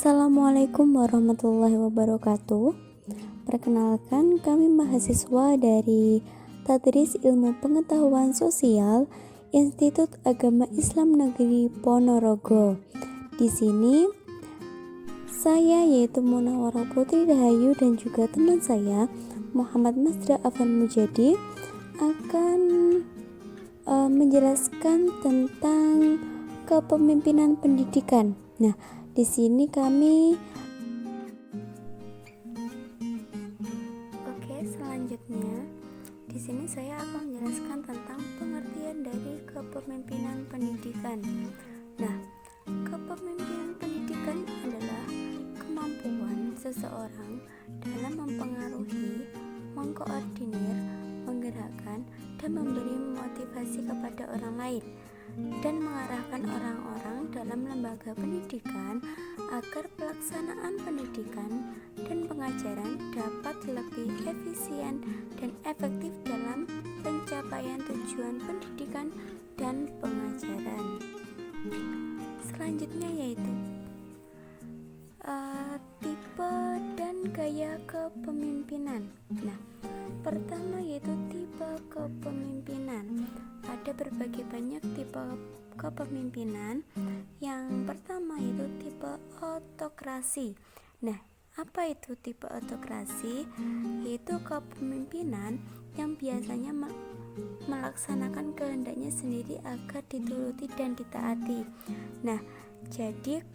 Assalamualaikum warahmatullahi wabarakatuh. Perkenalkan, kami mahasiswa dari Tadris Ilmu Pengetahuan Sosial Institut Agama Islam Negeri Ponorogo. Di sini saya yaitu Munawwarah Putri Rahayu dan juga teman saya Muhammad Masdra Afan Mujadi akan menjelaskan tentang kepemimpinan pendidikan. Nah, di sini selanjutnya di sini saya akan menjelaskan tentang pengertian dari kepemimpinan pendidikan. Nah, kepemimpinan pendidikan adalah kemampuan seseorang dalam mempengaruhi, mengkoordinir, menggerakkan, dan memberi motivasi kepada orang lain dan mengarahkan orang-orang dalam lembaga pendidikan agar pelaksanaan pendidikan dan pengajaran dapat lebih efisien dan efektif dalam pencapaian tujuan pendidikan dan pengajaran. Selanjutnya yaitu tipe dan gaya kepemimpinan. Nah, pertama yaitu tipe kepemimpinan. Ada berbagai banyak tipe kepemimpinan. Yang pertama yaitu tipe autokrasi. Nah, apa itu tipe autokrasi? Yaitu kepemimpinan yang biasanya melaksanakan kehendaknya sendiri agar dituruti dan ditaati. Nah, jadi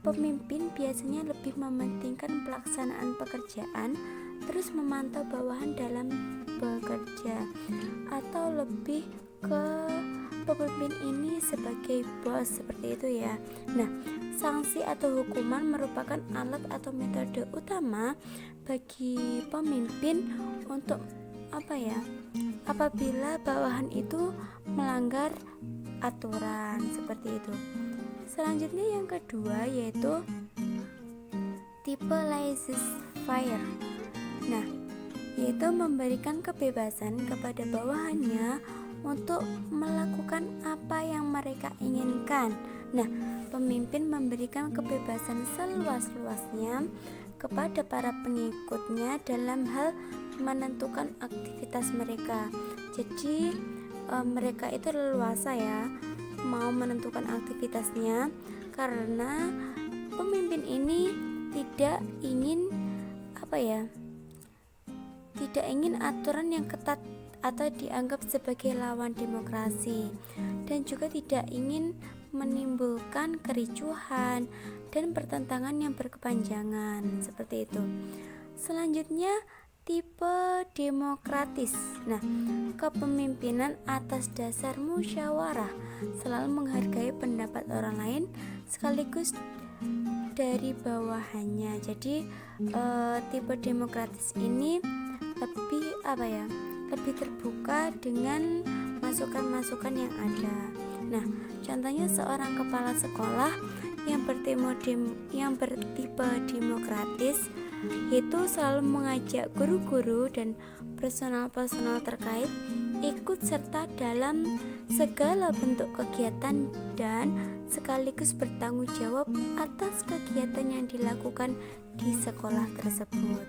pemimpin biasanya lebih mementingkan pelaksanaan pekerjaan, terus memantau bawahan dalam bekerja, atau lebih ke pemimpin ini sebagai bos, seperti itu ya. Nah, sanksi atau hukuman merupakan alat atau metode utama bagi pemimpin untuk apabila bawahan itu melanggar aturan, seperti itu. Selanjutnya yang kedua yaitu tipe laissez-faire. Nah, yaitu memberikan kebebasan kepada bawahannya untuk melakukan apa yang mereka inginkan. Nah, pemimpin memberikan kebebasan seluas-luasnya kepada para pengikutnya dalam hal menentukan aktivitas mereka. Jadi mereka itu leluasa ya mau menentukan aktivitasnya, karena pemimpin ini tidak ingin aturan yang ketat atau dianggap sebagai lawan demokrasi, dan juga tidak ingin menimbulkan kericuhan dan pertentangan yang berkepanjangan, seperti itu. Selanjutnya tipe demokratis. Nah, kepemimpinan atas dasar musyawarah, selalu menghargai pendapat orang lain sekaligus dari bawahannya. Jadi tipe demokratis ini lebih terbuka dengan masukan-masukan yang ada. Nah, contohnya seorang kepala sekolah yang bertipe demokratis itu selalu mengajak guru-guru dan personal terkait ikut serta dalam segala bentuk kegiatan dan sekaligus bertanggung jawab atas kegiatan yang dilakukan di sekolah tersebut.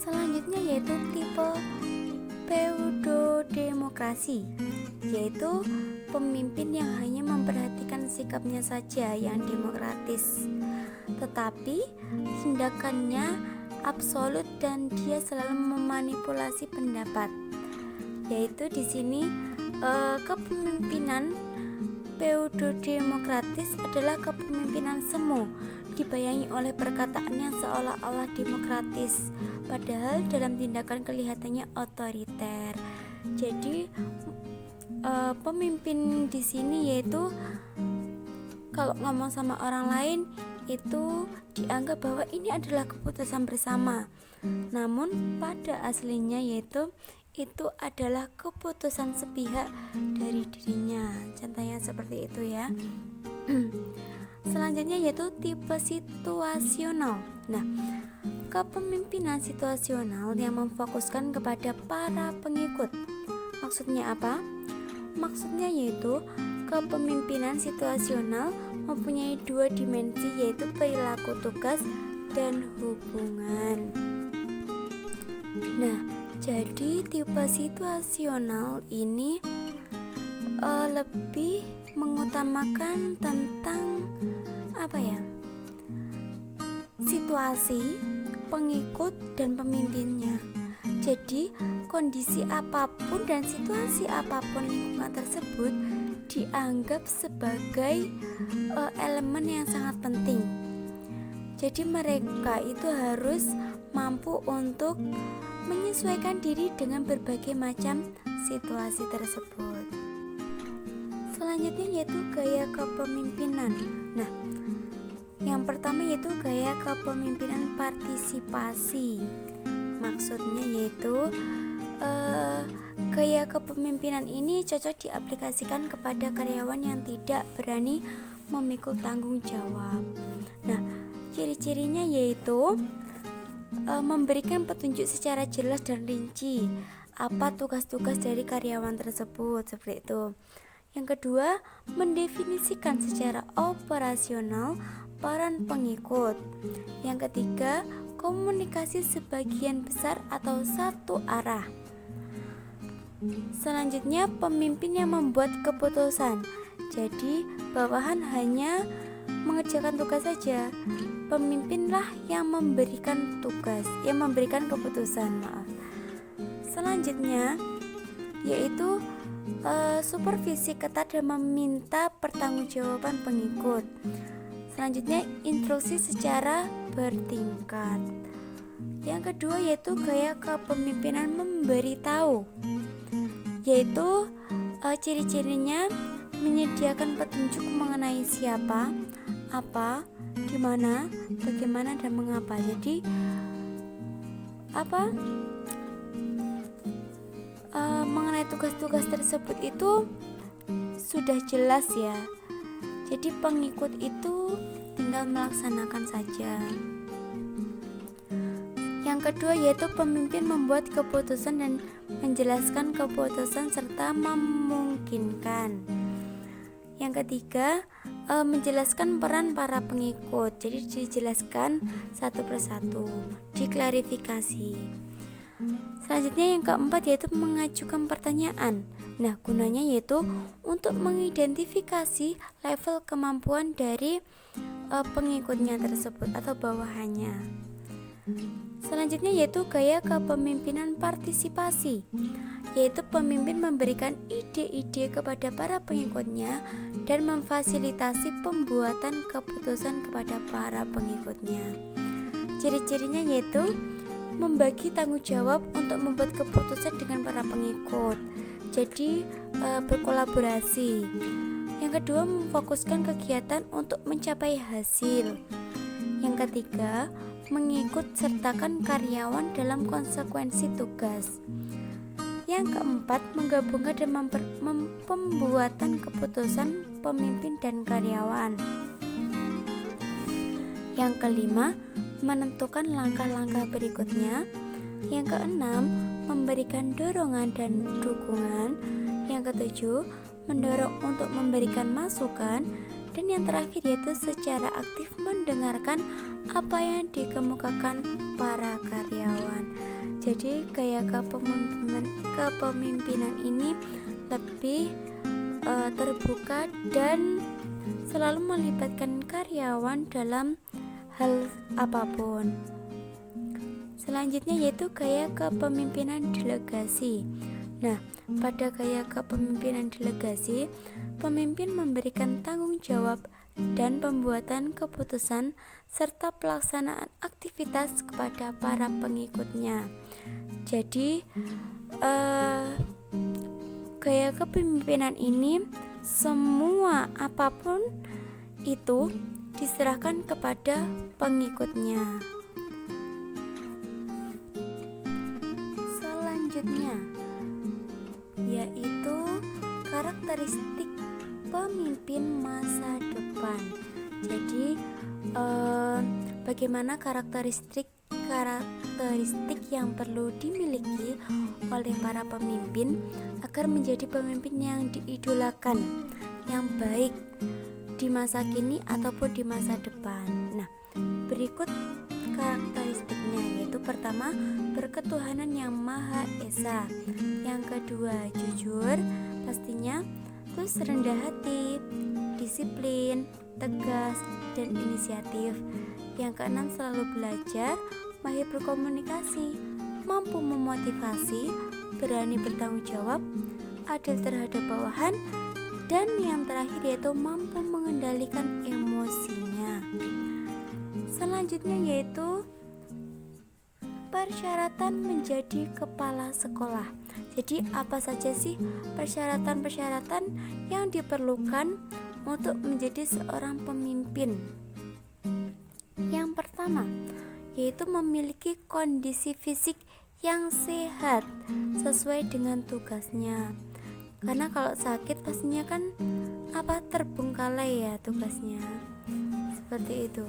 Selanjutnya yaitu tipe pseudodemokrasi, yaitu pemimpin yang hanya memperhatikan sikapnya saja yang demokratis, tetapi tindakannya absolut dan dia selalu memanipulasi pendapat. Yaitu di sini kepemimpinan pseudodemokratis adalah kepemimpinan semu, dibayangi oleh perkataan yang seolah-olah demokratis, padahal dalam tindakan kelihatannya otoriter. Jadi pemimpin di sini yaitu kalau ngomong sama orang lain itu dianggap bahwa ini adalah keputusan bersama, namun pada aslinya yaitu itu adalah keputusan sepihak dari dirinya. Contohnya seperti itu ya. Selanjutnya yaitu tipe situasional. Nah, kepemimpinan situasional yang memfokuskan kepada para pengikut. Maksudnya apa? Maksudnya yaitu kepemimpinan situasional mempunyai dua dimensi, yaitu perilaku tugas dan hubungan. Nah, jadi tipe situasional ini lebih mengutamakan tentang situasi, pengikut, dan pemimpinnya. Jadi kondisi apapun dan situasi apapun lingkungan tersebut dianggap sebagai elemen yang sangat penting. Jadi mereka itu harus mampu untuk menyesuaikan diri dengan berbagai macam situasi tersebut. Selanjutnya yaitu gaya kepemimpinan. Nah, yang pertama yaitu gaya kepemimpinan partisipasi. Maksudnya yaitu gaya kepemimpinan ini cocok diaplikasikan kepada karyawan yang tidak berani memikul tanggung jawab. Nah, ciri-cirinya yaitu memberikan petunjuk secara jelas dan rinci apa tugas-tugas dari karyawan tersebut, seperti itu. Yang kedua, mendefinisikan secara operasional peran pengikut. Yang ketiga, komunikasi sebagian besar atau satu arah. Selanjutnya, pemimpin yang membuat keputusan. Jadi, bawahan hanya mengerjakan tugas saja. Pemimpinlah yang memberikan tugas, yang memberikan keputusan. Selanjutnya, yaitu supervisi ketat dan meminta pertanggungjawaban pengikut. Selanjutnya, instruksi secara bertingkat. Yang kedua yaitu gaya kepemimpinan memberitahu, yaitu ciri-cirinya menyediakan petunjuk mengenai siapa, apa, di mana, bagaimana, dan mengapa. Jadi mengenai tugas-tugas tersebut itu sudah jelas ya. Jadi pengikut itu tinggal melaksanakan saja. Yang kedua yaitu pemimpin membuat keputusan dan menjelaskan keputusan serta memungkinkan. Yang ketiga, menjelaskan peran para pengikut. Jadi dijelaskan satu persatu, diklarifikasi. Selanjutnya yang keempat yaitu mengajukan pertanyaan. Nah, gunanya yaitu untuk mengidentifikasi level kemampuan dari pengikutnya tersebut atau bawahannya. Selanjutnya yaitu gaya kepemimpinan partisipasi, yaitu pemimpin memberikan ide-ide kepada para pengikutnya dan memfasilitasi pembuatan keputusan kepada para pengikutnya. Ciri-cirinya yaitu membagi tanggung jawab untuk membuat keputusan dengan para pengikut. Jadi berkolaborasi. Yang kedua, memfokuskan kegiatan untuk mencapai hasil. Yang ketiga, mengikut sertakan karyawan dalam konsekuensi tugas. Yang keempat, menggabungkan dan pembuatan keputusan pemimpin dan karyawan. Yang kelima, menentukan langkah-langkah berikutnya. Yang keenam, memberikan dorongan dan dukungan. Yang ketujuh, mendorong untuk memberikan masukan. Dan yang terakhir yaitu secara aktif mendengarkan apa yang dikemukakan para karyawan. Jadi gaya kepemimpinan ini lebih terbuka dan selalu melibatkan karyawan dalam hal apapun. Selanjutnya yaitu gaya kepemimpinan delegasi. Nah, pada gaya kepemimpinan delegasi, pemimpin memberikan tanggung jawab dan pembuatan keputusan serta pelaksanaan aktivitas kepada para pengikutnya. Jadi, gaya kepemimpinan ini semua apapun itu diserahkan kepada pengikutnya. Selanjutnya yaitu karakteristik pemimpin masa depan. Jadi bagaimana karakteristik yang perlu dimiliki oleh para pemimpin agar menjadi pemimpin yang diidolakan, yang baik, di masa kini ataupun di masa depan. Nah, berikut karakteristiknya, yaitu pertama, berketuhanan yang Maha Esa. Yang kedua, jujur pastinya, terus rendah hati, disiplin, tegas, dan inisiatif. Yang keenam, selalu belajar, mahir berkomunikasi, mampu memotivasi, berani bertanggung jawab, adil terhadap bawahan, dan yang terakhir yaitu mampu mengendalikan emosinya. Selanjutnya yaitu persyaratan menjadi kepala sekolah. Jadi apa saja sih persyaratan-persyaratan yang diperlukan untuk menjadi seorang pemimpin? Yang pertama yaitu memiliki kondisi fisik yang sehat sesuai dengan tugasnya. Karena kalau sakit pastinya kan terbengkalai ya tugasnya. Seperti itu.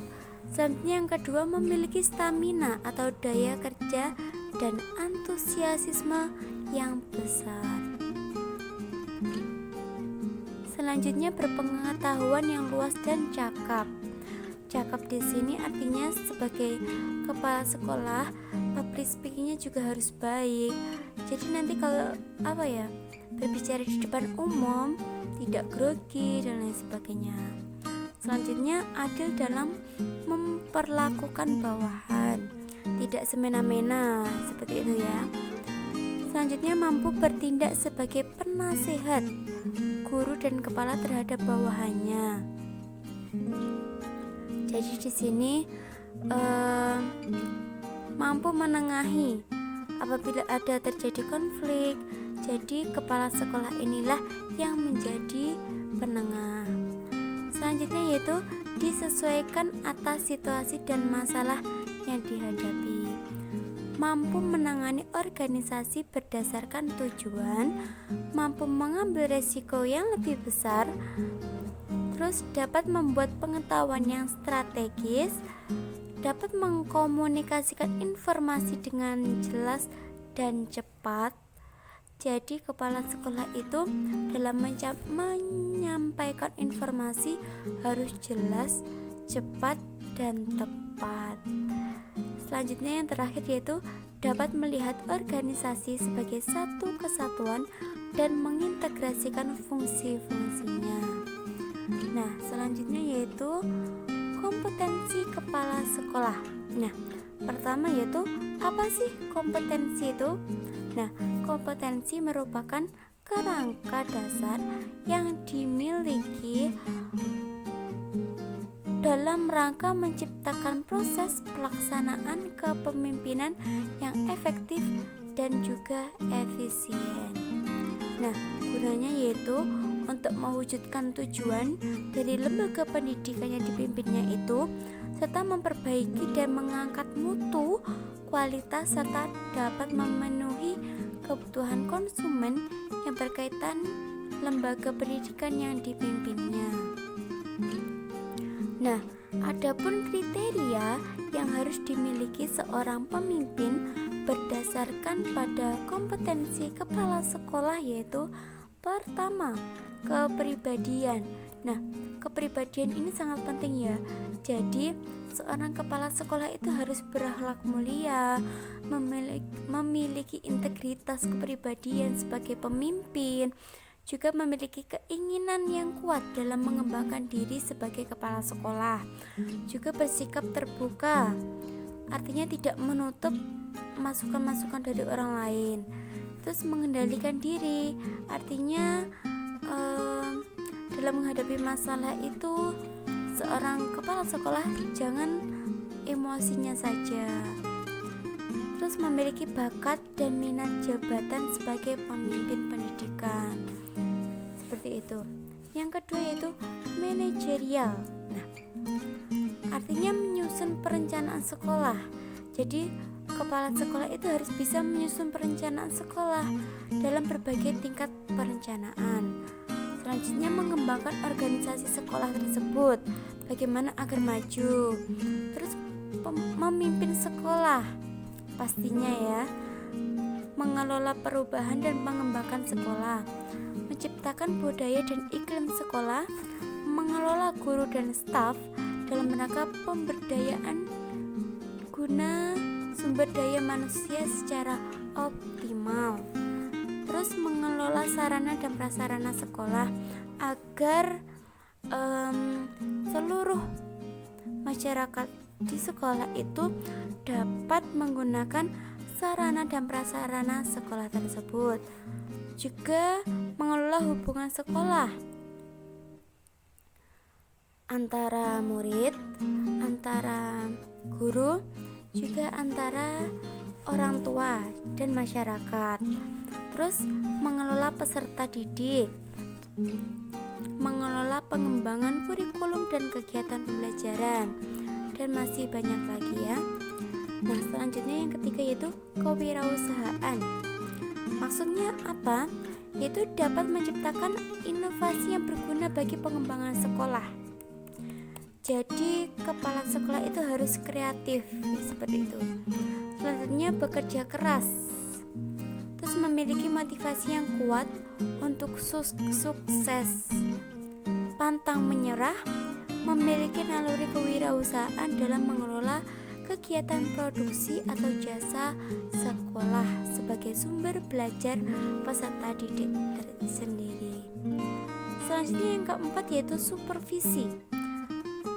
Selanjutnya yang kedua, memiliki stamina atau daya kerja dan antusiasme yang besar. Selanjutnya, berpengetahuan yang luas dan cakap. Cakap di sini artinya sebagai kepala sekolah, public speakingnya juga harus baik. Jadi nanti kalau berbicara di depan umum tidak grogi dan lain sebagainya. Selanjutnya, adil dalam memperlakukan bawahan, tidak semena-mena seperti itu ya. Selanjutnya, mampu bertindak sebagai penasehat guru dan kepala terhadap bawahannya. Jadi di sini mampu menengahi apabila ada terjadi konflik. Jadi kepala sekolah inilah yang menjadi penengah. Selanjutnya yaitu disesuaikan atas situasi dan masalah yang dihadapi. Mampu menangani organisasi berdasarkan tujuan, mampu mengambil resiko yang lebih besar, terus dapat membuat pengetahuan yang strategis, dapat mengkomunikasikan informasi dengan jelas dan cepat. Jadi kepala sekolah itu dalam menyampaikan informasi harus jelas, cepat, dan tepat. Selanjutnya yang terakhir yaitu dapat melihat organisasi sebagai satu kesatuan dan mengintegrasikan fungsi-fungsinya. Nah, selanjutnya yaitu kompetensi kepala sekolah. Nah, pertama yaitu apa sih kompetensi itu? Nah, kompetensi merupakan kerangka dasar yang dimiliki dalam rangka menciptakan proses pelaksanaan kepemimpinan yang efektif dan juga efisien. Nah, gunanya yaitu untuk mewujudkan tujuan dari lembaga pendidikan yang dipimpinnya itu, serta memperbaiki dan mengangkat mutu, kualitas, serta dapat memenuhi kebutuhan konsumen yang berkaitan lembaga pendidikan yang dipimpinnya. Nah, adapun kriteria yang harus dimiliki seorang pemimpin berdasarkan pada kompetensi kepala sekolah yaitu pertama, kepribadian. Nah, kepribadian ini sangat penting ya. Jadi, seorang kepala sekolah itu harus berakhlak mulia, memiliki integritas kepribadian sebagai pemimpin, juga memiliki keinginan yang kuat dalam mengembangkan diri sebagai kepala sekolah, juga bersikap terbuka, artinya tidak menutup masukan-masukan dari orang lain. Terus mengendalikan diri, artinya dalam menghadapi masalah itu seorang kepala sekolah jangan emosinya saja. Terus memiliki bakat dan minat jabatan sebagai pemimpin pendidikan. Seperti itu. Yang kedua yaitu manajerial. Nah, artinya menyusun perencanaan sekolah. Jadi kepala sekolah itu harus bisa menyusun perencanaan sekolah dalam berbagai tingkat perencanaan. Selanjutnya mengembangkan organisasi sekolah tersebut, bagaimana agar maju. Terus memimpin sekolah, pastinya ya, mengelola perubahan dan mengembangkan sekolah, menciptakan budaya dan iklim sekolah, mengelola guru dan staf dalam rangka pemberdayaan guna sumber daya manusia secara optimal. Terus mengelola sarana dan prasarana sekolah agar seluruh masyarakat di sekolah itu dapat menggunakan sarana dan prasarana sekolah tersebut. Juga mengelola hubungan sekolah antara murid, antara guru, juga antara orang tua dan masyarakat. Terus mengelola peserta didik, mengelola pengembangan kurikulum dan kegiatan pembelajaran, dan masih banyak lagi ya. Nah, selanjutnya yang ketiga yaitu kewirausahaan. Maksudnya apa? Yaitu dapat menciptakan inovasi yang berguna bagi pengembangan sekolah. Jadi kepala sekolah itu harus kreatif, seperti itu. Selanjutnya bekerja keras, terus memiliki motivasi yang kuat untuk sukses, pantang menyerah, memiliki naluri kewirausahaan dalam mengelola kegiatan produksi atau jasa sekolah sebagai sumber belajar peserta didik sendiri. Selanjutnya yang keempat yaitu supervisi.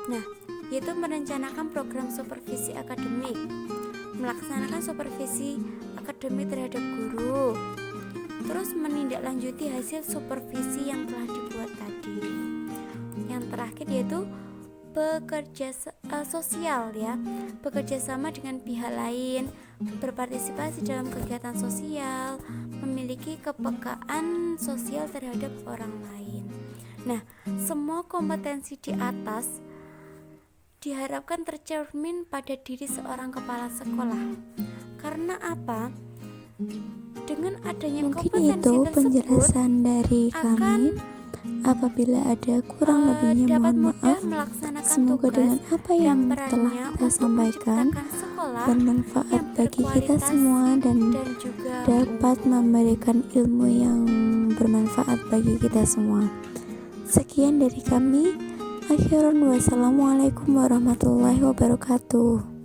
Nah, yaitu merencanakan program supervisi akademik, melaksanakan supervisi akademik terhadap guru, terus menindaklanjuti hasil supervisi yang telah dibuat tadi. Yang terakhir yaitu bekerja sosial ya, bekerja sama dengan pihak lain, berpartisipasi dalam kegiatan sosial, memiliki kepekaan sosial terhadap orang lain. Nah, semua kompetensi di atas diharapkan tercermin pada diri seorang kepala sekolah. Karena apa? Dengan adanya mungkin kompetensi itu tersebut penjelasan dari kami. Apabila ada kurang lebihnya mohon maaf. Semoga dengan apa yang telah kita sampaikan bermanfaat bagi kita semua dan dapat memberikan ilmu yang bermanfaat bagi kita semua. Sekian dari kami. Akhirun wassalamualaikum warahmatullahi wabarakatuh.